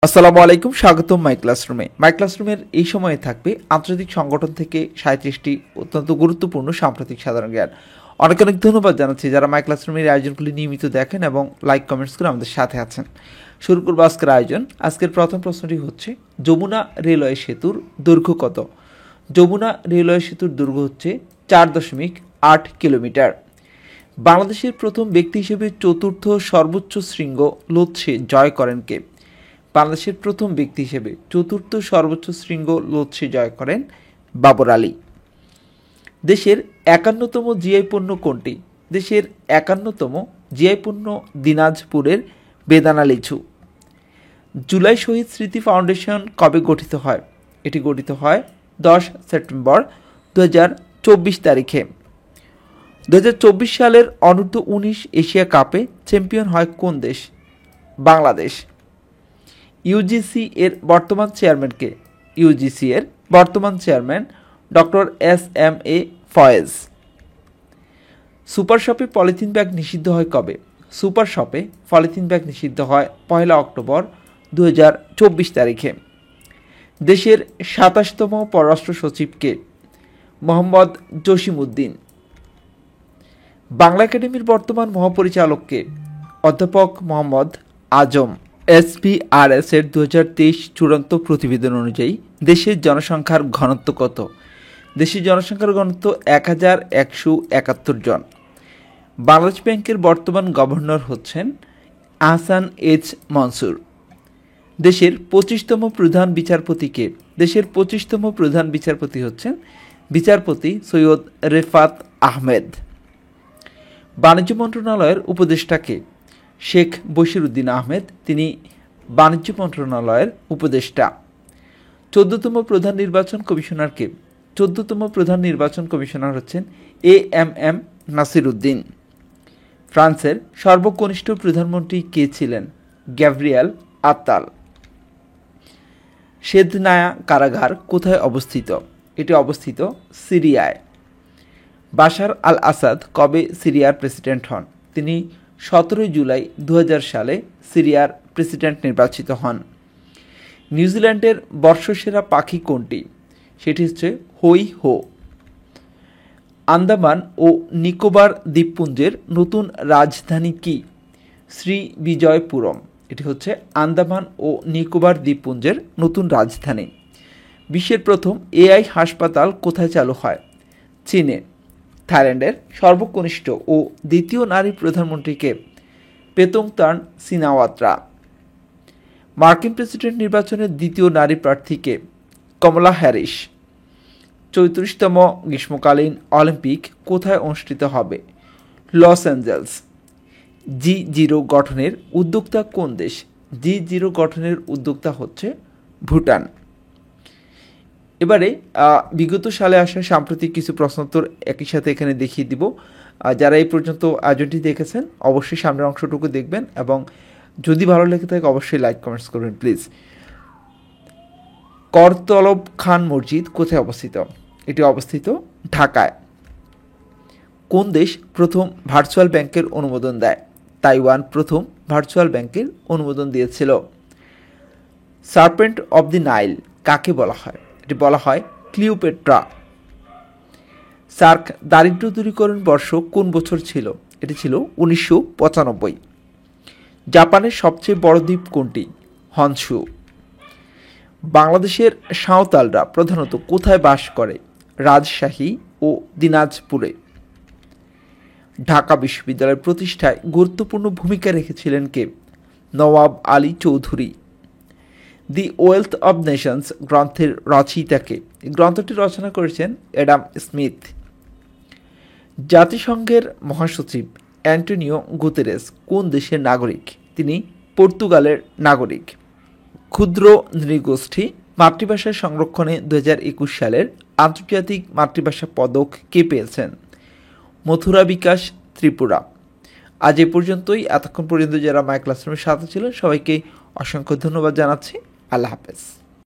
আসসালামু আলাইকুম, স্বাগতম মাই ক্লাসরুমে। মাই ক্লাসরুমের এই সময়ে থাকবে আন্তর্জাতিক সংগঠন থেকে 37টি অত্যন্ত গুরুত্বপূর্ণ সাম্প্রতিক সাধারণ জ্ঞান। অনেক অনেক ধন্যবাদ জানাচ্ছি যারা মাই ক্লাসরুমের আয়োজনগুলি নিয়মিত দেখেন এবং লাইক কমেন্টস করে আমাদের সাথে আছেন। শুরু করবো আজকের আয়োজন। আজকের প্রথম প্রশ্নটি হচ্ছে, যমুনা রেলওয়ে সেতুর দৈর্ঘ্য কত? যমুনা রেলওয়ে সেতুর দৈর্ঘ্য হচ্ছে 4.8 কিলোমিটার। বাংলাদেশের প্রথম ব্যক্তি হিসেবে চতুর্থ সর্বোচ্চ শৃঙ্গ লোৎসে জয় করেন কে? বাংলাদেশের প্রথম ব্যক্তি হিসেবে চতুর্থ সর্বোচ্চ শৃঙ্গ লোৎসে জয় করেন বাবর আলী। দেশের 51তম জিআই পণ্য কোনটি? দেশের 51তম জিআই পণ্য দিনাজপুরের বেদানা লিচু। জুলাই শহীদ স্মৃতি ফাউন্ডেশন কবে গঠিত হয়? এটি গঠিত হয় 10 সেপ্টেম্বর 2024 তারিখে। 2024 সালের অনূর্ধ্ব 19 এশিয়া কাপে চ্যাম্পিয়ন হয় কোন দেশ? বাংলাদেশ। ইউজিসি এর বর্তমান চেয়ারম্যান কে? ইউজিসি এর বর্তমান চেয়ারম্যান ডক্টর এস.এম.এ ফয়েজ। সুপার শপে পলিথিন ব্যাগ নিষিদ্ধ হয় কবে? সুপার শপে পলিথিন ব্যাগ নিষিদ্ধ হয় 1 অক্টোবর 2024 তারিখে। দেশের 27তম পররাষ্ট্র সচিব কে? মোহাম্মদ জসিমউদ্দিন। বাংলা একাডেমির বর্তমান মহাপরিচালক কে? অধ্যাপক মোহাম্মদ আজম। এসপিআরএস এর 2023 চূড়ান্ত প্রতিবেদন অনুযায়ী দেশের জনসংখ্যার ঘনত্ব কত? দেশের জনসংখ্যার ঘনত্ব 1171 জন। বাংলাদেশ ব্যাংকের বর্তমান গভর্নর হচ্ছেন আহসান এইচ মনসুর। দেশের 25তম প্রধান বিচারপতি কে? দেশের 25তম প্রধান বিচারপতি হচ্ছেন বিচারপতি সৈয়দ রেফাত আহমেদ। বাণিজ্য মন্ত্রণালয়ের উপদেষ্টা কে? শেখ বশিরউদ্দিন আহমেদ, তিনি বাণিজ্য মন্ত্রণালয়ের উপদেষ্টা। 14তম প্রধান নির্বাচন কমিশনার কে? 14তম প্রধান নির্বাচন কমিশনার হচ্ছেন এএমএম নাসির উদ্দিন। ফ্রান্সের সর্বকনিষ্ঠ প্রধানমন্ত্রী কে ছিলেন? গ্যাব্রিয়েল আত্তাল। সেদনায়া কারাগার কোথায় অবস্থিত? এটি অবস্থিত সিরিয়ায়। বাশার আল আসাদ কবে সিরিয়ার প্রেসিডেন্ট হন? তিনি 17 জুলাই 2000 সালে সিরিয়ার প্রেসিডেন্ট নির্বাচিত হন। নিউজিল্যান্ডের বর্ষসেরা পাখি কোনটি? সেটি হচ্ছে হই হো। আন্দামান ও নিকোবর দ্বীপপুঞ্জের নতুন রাজধানী কি? শ্রীবিজয়পুরম। এটি হচ্ছে আন্দামান ও নিকোবর দ্বীপপুঞ্জের নতুন রাজধানী। বিশ্বের প্রথম এআই হাসপাতাল কোথায় চালু হয়? চীনে। থাইল্যান্ডের সর্বকনিষ্ঠ ও দ্বিতীয় নারী প্রধানমন্ত্রীকে? Paetongtarn Shinawatra. মার্কিন প্রেসিডেন্ট নির্বাচনের দ্বিতীয় নারী প্রার্থীকে? কমলা হ্যারিস। 34তম গ্রীষ্মকালীন অলিম্পিক কোথায় অনুষ্ঠিত হবে? Los Angeles. G0 গঠনের উদ্যোক্তা কোন দেশ? G0 গঠনের উদ্যোক্তা হচ্ছে ভুটান। এবারে বিগত সালে আসা সাম্প্রতিক কিছু প্রশ্নোত্তর একই সাথে এখানে দেখিয়ে দিব। যারা এই পর্যন্ত আয়োজনটি দেখেছেন অবশ্যই সামনের অংশটুকু দেখবেন এবং যদি ভালো লেগে থাকে অবশ্যই লাইক কমেন্টস করবেন প্লিজ। করতলব খান মসজিদ কোথায় অবস্থিত? এটি অবস্থিত ঢাকায়। কোন দেশ প্রথম ভার্চুয়াল ব্যাংকের অনুমোদন দেয়? তাইওয়ান প্রথম ভার্চুয়াল ব্যাংকের অনুমোদন দিয়েছিল। সার্পেন্ট অব দি নাইল কাকে বলা হয়? এটি বলা হয় ক্লিওপেট্রা। সার্ক দারিদ্র্য দূরীকরণ বর্ষ কোন বছর ছিল? এটি ছিল 1995। জাপানের সবচেয়ে বড় দ্বীপ কোনটি? হনশু। বাংলাদেশের সাঁওতালরা প্রধানত কোথায় বাস করে? রাজশাহী ও দিনাজপুরে। ঢাকা বিশ্ববিদ্যালয়ের প্রতিষ্ঠায় গুরুত্বপূর্ণ ভূমিকা রেখেছিলেন কে? নওয়াব আলী চৌধুরী। দি ওয়েলথ অব নেশনস গ্রন্থের রচয়িতাকে? গ্রন্থটি রচনা করেছেন অ্যাডাম স্মিথ। জাতিসংঘের মহাসচিব অ্যান্টোনিও গুতেরেস কোন দেশের নাগরিক? তিনি পর্তুগালের নাগরিক। ক্ষুদ্র নৃগোষ্ঠী মাতৃভাষা সংরক্ষণে 2021 সালের আন্তর্জাতিক মাতৃভাষা পদক কে পেয়েছেন? মথুরা বিকাশ ত্রিপুরা। আজ এ পর্যন্তই। এতক্ষণ পর্যন্ত যারা মাই ক্লাসরুমের সাথে ছিলেন সবাইকে অসংখ্য ধন্যবাদ জানাচ্ছি। আল্লাহ হাফেজ।